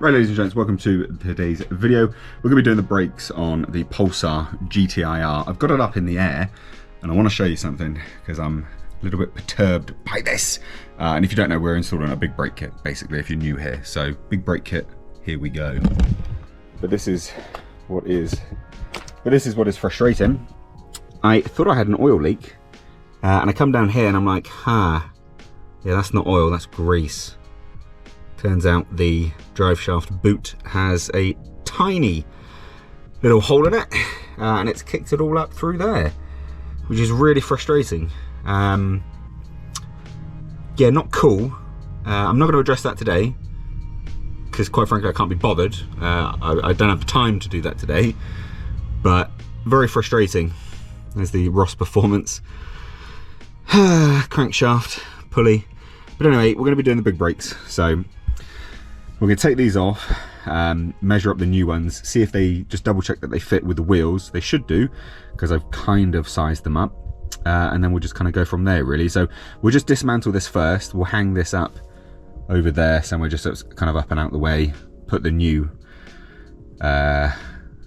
Right, ladies and gents, welcome to today's video. We're going to be doing the brakes on the Pulsar GTiR. I've got it up in the air and I want to show you something because I'm a little bit perturbed by this. And if you don't know, we're installing a big brake kit, basically, if you're new here. So, big brake kit, here we go. But this is what is frustrating. I thought I had an oil leak and I come down here and I'm like, yeah, that's not oil, that's grease. Turns out the drive shaft boot has a tiny little hole in it and it's kicked it all up through there, which is really frustrating. Yeah, not cool. I'm not going to address that today because quite frankly I can't be bothered. I don't have the time to do that today, but very frustrating. There's the Ross Performance crankshaft pulley. But anyway, we're going to be doing the big brakes, so we're going to take these off, measure up the new ones, see if they just double check that they fit with the wheels. They should do, because I've kind of sized them up, and then we'll just kind of go from there really. So we'll just dismantle this first. We'll hang this up over there somewhere just so it's kind of up and out the way, put the new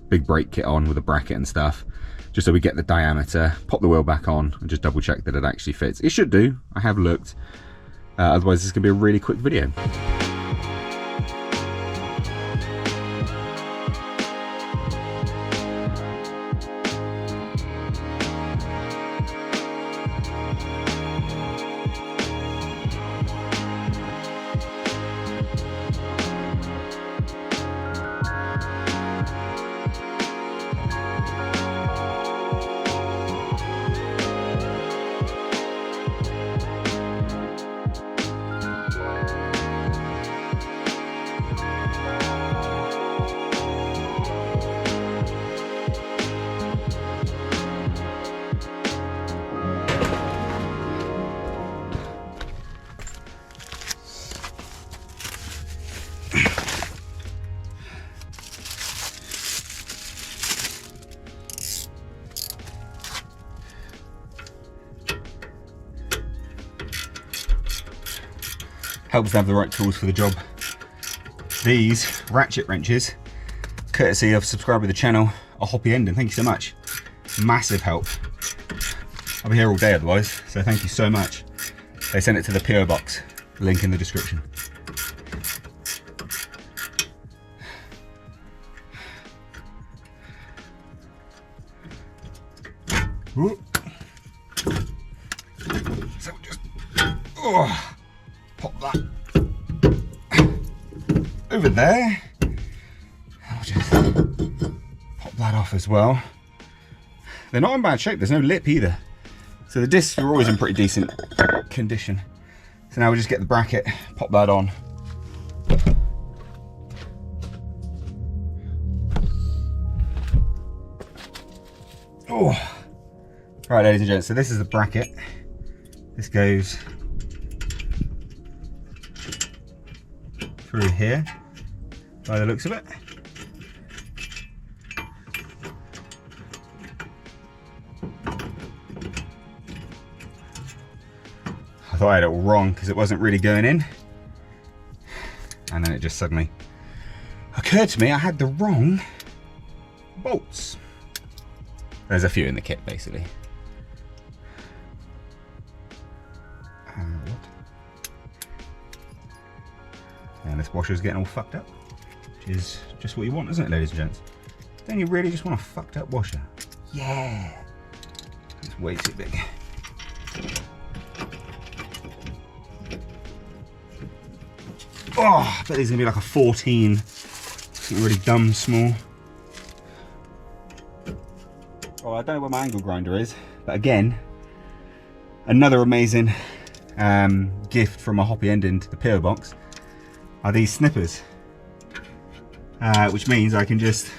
big brake kit on with a bracket and stuff, just so we get the diameter, pop the wheel back on and just double check that it actually fits. It should do, I have looked, otherwise this is going to be a really quick video. Helps to have the right tools for the job. These ratchet wrenches, courtesy of subscriber to the channel, are Hoppy Ending. Thank you so much. Massive help. I'll be here all day otherwise, so thank you so much. They sent it to the PO box, link in the description. Ooh. So just pop that over there. I'll just pop that off as well. They're not in bad shape, there's no lip either. So the discs are always in pretty decent condition. So now we'll just get the bracket, pop that on. Oh, right, ladies and gents, so this is the bracket. This goes through here by the looks of it. I thought I had it all wrong because it wasn't really going in, and then it just suddenly occurred to me I had the wrong bolts. There's a few in the kit basically. And this washer's getting all fucked up, which is just what you want, isn't it, ladies and gents? Don't you really just want a fucked up washer? Yeah! It's way too big. Oh, I bet these are gonna be like a 14. Something really dumb small. Oh, I don't know where my angle grinder is, but again, another amazing gift from a Hoppy Ending to the PO box are these snippers, which means I can just,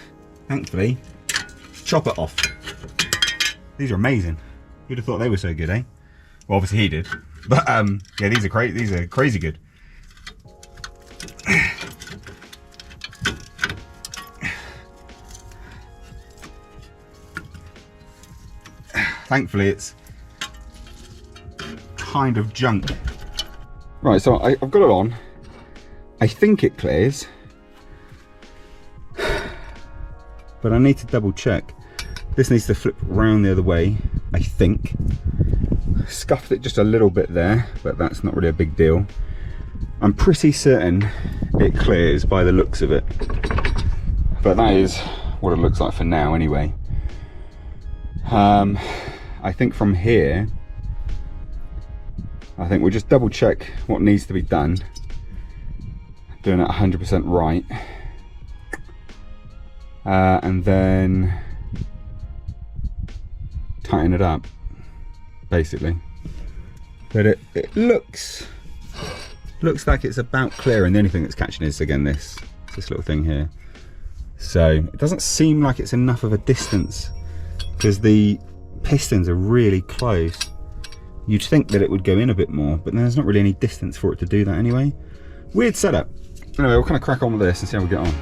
thankfully, chop it off. These are amazing. Who'd have thought they were so good, eh? Well, obviously he did, but yeah, these are crazy good. Thankfully, it's kind of junk. Right, so I've got it on. I think it clears. but I need to double check. This needs to flip round the other way, I think. Scuffed it just a little bit there, but that's not really a big deal. I'm pretty certain it clears by the looks of it, but that is what it looks like for now anyway. I think from here, I think we'll just double check what needs to be done, doing it 100% right, and then tighten it up, basically. But it looks like it's about clear, and the only thing that's catching is again this little thing here. So it doesn't seem like it's enough of a distance because the pistons are really close. You'd think that it would go in a bit more, but there's not really any distance for it to do that anyway. Weird setup. Anyway, we'll kind of crack on with this and see how we get on.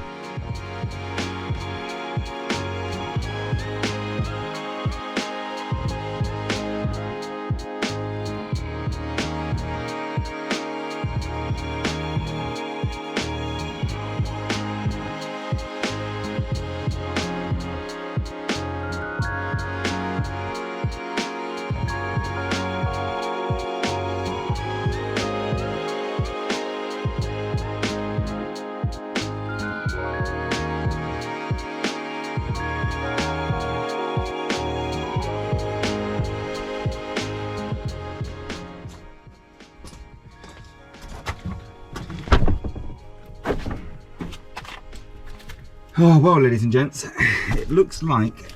Oh well, ladies and gents, it looks like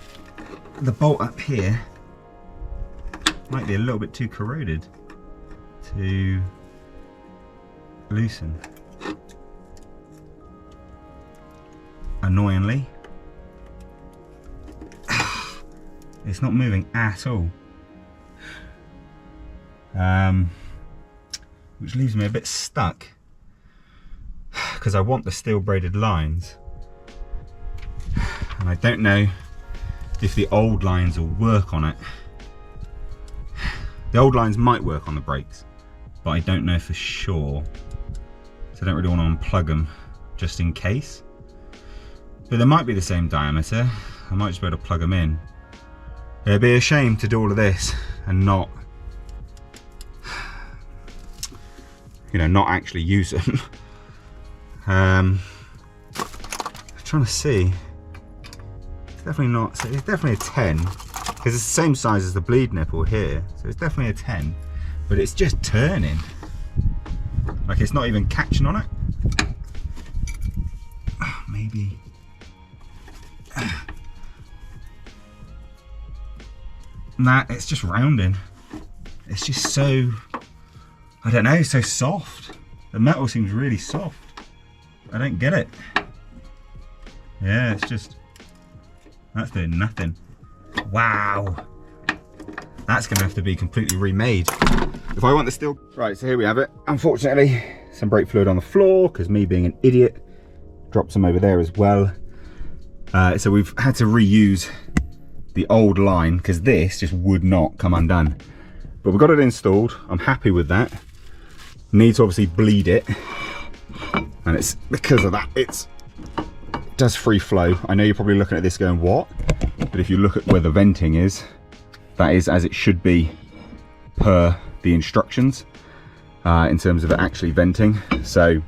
the bolt up here might be a little bit too corroded to loosen. Annoyingly, it's not moving at all, which leaves me a bit stuck because I want the steel braided lines. And I don't know if the old lines will work on it. The old lines might work on the brakes, but I don't know for sure. So I don't really want to unplug them just in case. But they might be the same diameter. I might just be able to plug them in. It'd be a shame to do all of this and not, not actually use them. I'm trying to see. It's definitely not, so it's definitely a 10 because it's the same size as the bleed nipple here, so it's definitely a 10, but it's just turning like it's not even catching on it. Oh, maybe nah, it's just rounding. It's just so, I don't know, so soft. The metal seems really soft. I don't get it. Yeah, it's just, that's doing nothing. Wow. That's gonna have to be completely remade if I want the steel. Right, so here we have it. Unfortunately, some brake fluid on the floor because me being an idiot dropped some over there as well. So we've had to reuse the old line because this just would not come undone. But we've got it installed. I'm happy with that. Need to obviously bleed it, and it's because of that it does free flow. I know you're probably looking at this going, what? But if you look at where the venting is, that is as it should be per the instructions in terms of it actually venting. So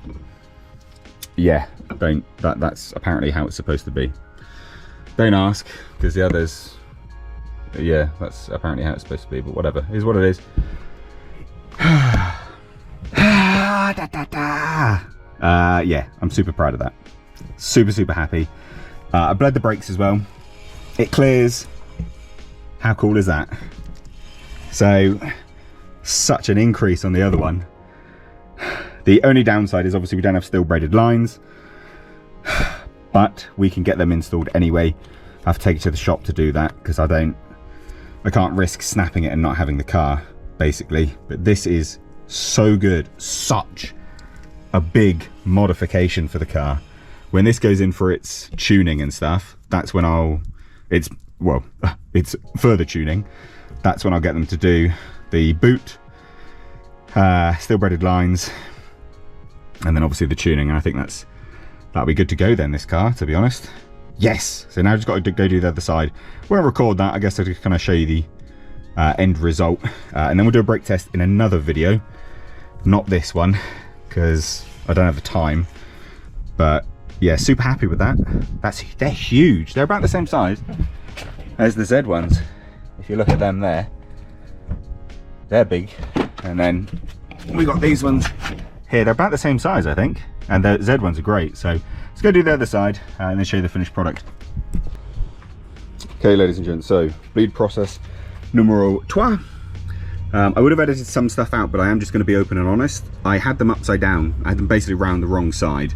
yeah, that's apparently how it's supposed to be. Don't ask, because the others, yeah, that's apparently how it's supposed to be, but whatever, it is what it is. Yeah, I'm super proud of that. Super happy. I bled the brakes as well. It clears. How cool is that? So, such an increase on the other one. The only downside is obviously we don't have steel braided lines, but we can get them installed anyway. I have to take it to the shop to do that because I can't risk snapping it and not having the car, basically. But this is so good, such a big modification for the car. When this goes in for its tuning and stuff, that's when it's further tuning. That's when I'll get them to do the boot, steel braided lines, and then obviously the tuning. And I think that'll be good to go then, this car, to be honest. Yes! So now I've just got to go do the other side. When I record that, I guess I'll just kind of show you the end result. And then we'll do a brake test in another video. Not this one, because I don't have the time. But yeah, super happy with that. They're huge. They're about the same size as the Z ones. If you look at them there, they're big. And then we got these ones here. They're about the same size, I think. And the Z ones are great. So let's go do the other side and then show you the finished product. Okay, ladies and gents, so bleed process numero 2. I would have edited some stuff out, but I am just going to be open and honest. I had them upside down. I had them basically round the wrong side.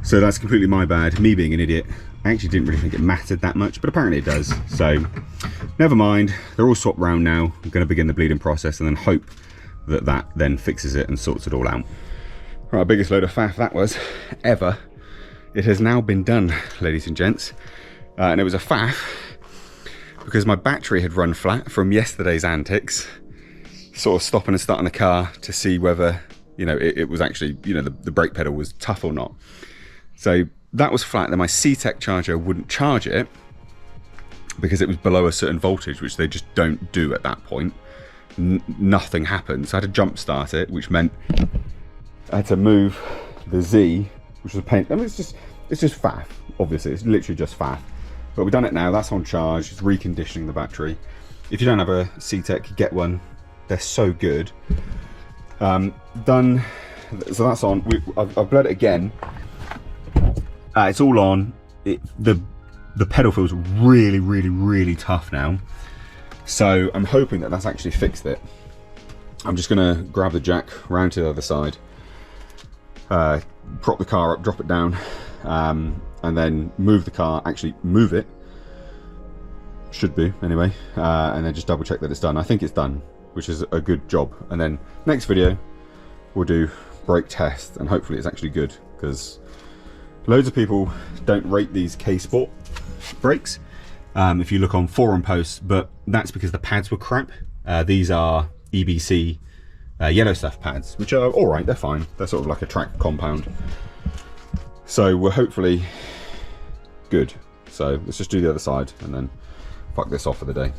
So that's completely my bad, me being an idiot. I actually didn't really think it mattered that much, but apparently it does. So never mind, they're all swapped round now. I'm going to begin the bleeding process and then hope that that then fixes it and sorts it all out. Right, biggest load of faff that was ever. It has now been done, ladies and gents. And it was a faff because my battery had run flat from yesterday's antics. Sort of stopping and starting the car to see whether, you know, it was actually, you know, the brake pedal was tough or not. So that was flat. Then my C-Tech charger wouldn't charge it because it was below a certain voltage, which they just don't do at that point. Nothing happened. So I had to jump start it, which meant I had to move the Z, which was a pain. I mean, it's just faff. Obviously, it's literally just faff. But we've done it now. That's on charge. It's reconditioning the battery. If you don't have a C-Tech, get one. They're so good. Done. So that's on. I've bled it again. It's all on. The pedal feels really, really, really tough now. So I'm hoping that that's actually fixed it. I'm just gonna grab the jack round to the other side, prop the car up, drop it down, and then move the car. Actually move it. Should be anyway, and then just double check that it's done. I think it's done, which is a good job. And then next video we'll do brake test, and hopefully it's actually good, because loads of people don't rate these K-Sport brakes if you look on forum posts, but that's because the pads were crap. These are EBC yellow stuff pads, which are all right. They're fine. They're sort of like a track compound, so we're hopefully good. So let's just do the other side and then fuck this off for the day.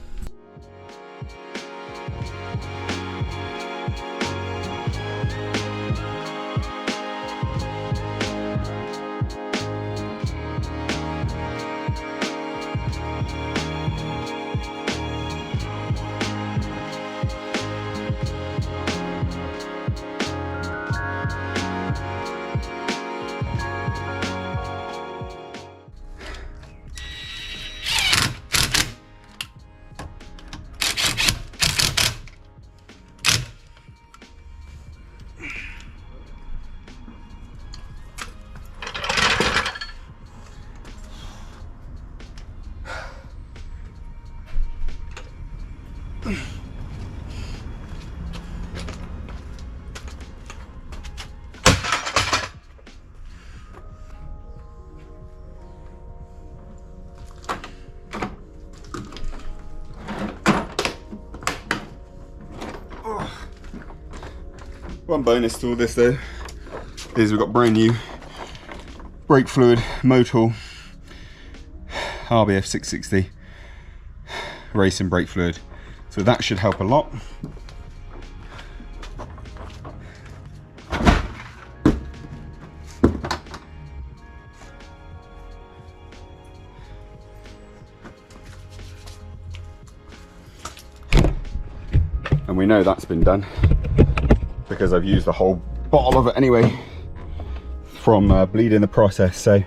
One bonus to all this though is we've got brand new brake fluid, Motul RBF 660 racing brake fluid, so that should help a lot. And we know that's been done because I've used the whole bottle of it anyway from bleeding the process, so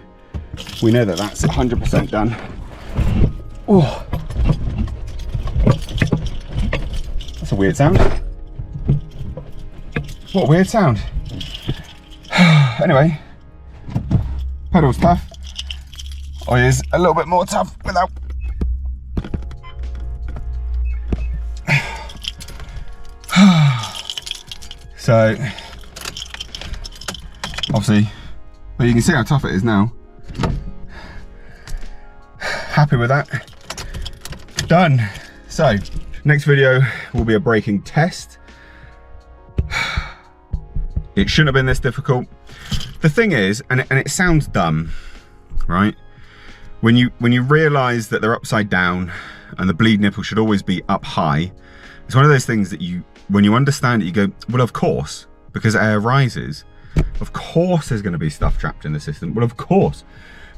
we know that that's 100% done. Oh, that's a weird sound. What a weird sound. Anyway, pedal's tough. Oil is a little bit more tough without. So obviously, but you can see how tough it is now. Happy with that. Done. So next video will be a braking test. It shouldn't have been this difficult. The thing is, and it sounds dumb, right? when you realize that they're upside down and the bleed nipple should always be up high, it's one of those things that when you understand it, you go, well, of course, because air rises, of course there's going to be stuff trapped in the system. Well, of course.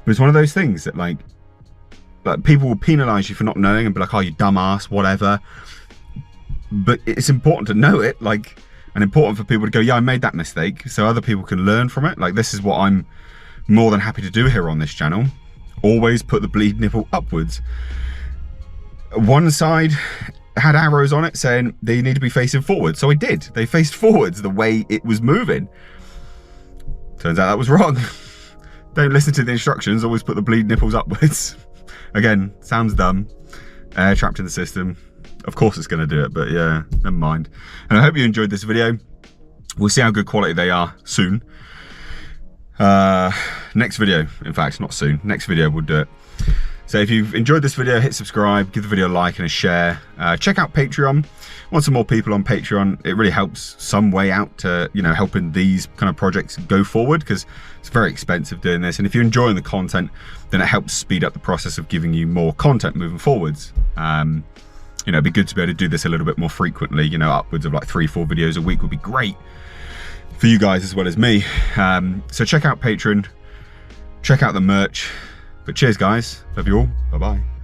But it's one of those things that like people will penalize you for not knowing and be like, oh, you dumbass, whatever. But it's important to know it, like, and important for people to go, yeah, I made that mistake, so other people can learn from it. Like, this is what I'm more than happy to do here on this channel. Always put the bleed nipple upwards. One side had arrows on it saying they need to be facing forward, so I did. They faced forwards the way it was moving. Turns out that was wrong. Don't listen to the instructions, always put the bleed nipples upwards. Again, sounds dumb. Air trapped in the system. Of course it's going to do it, but yeah, never mind. And I hope you enjoyed this video. We'll see how good quality they are soon. Next video, in fact, not soon. Next video we'll do it. So if you've enjoyed this video, hit subscribe, give the video a like and a share. Check out Patreon. Want some more people on Patreon. It really helps some way out to, you know, helping these kind of projects go forward, because it's very expensive doing this. And if you're enjoying the content, then it helps speed up the process of giving you more content moving forwards. You know, it'd be good to be able to do this a little bit more frequently, you know, upwards of like 3-4 videos a week would be great for you guys as well as me. So check out Patreon, check out the merch. But cheers guys, love you all, bye bye.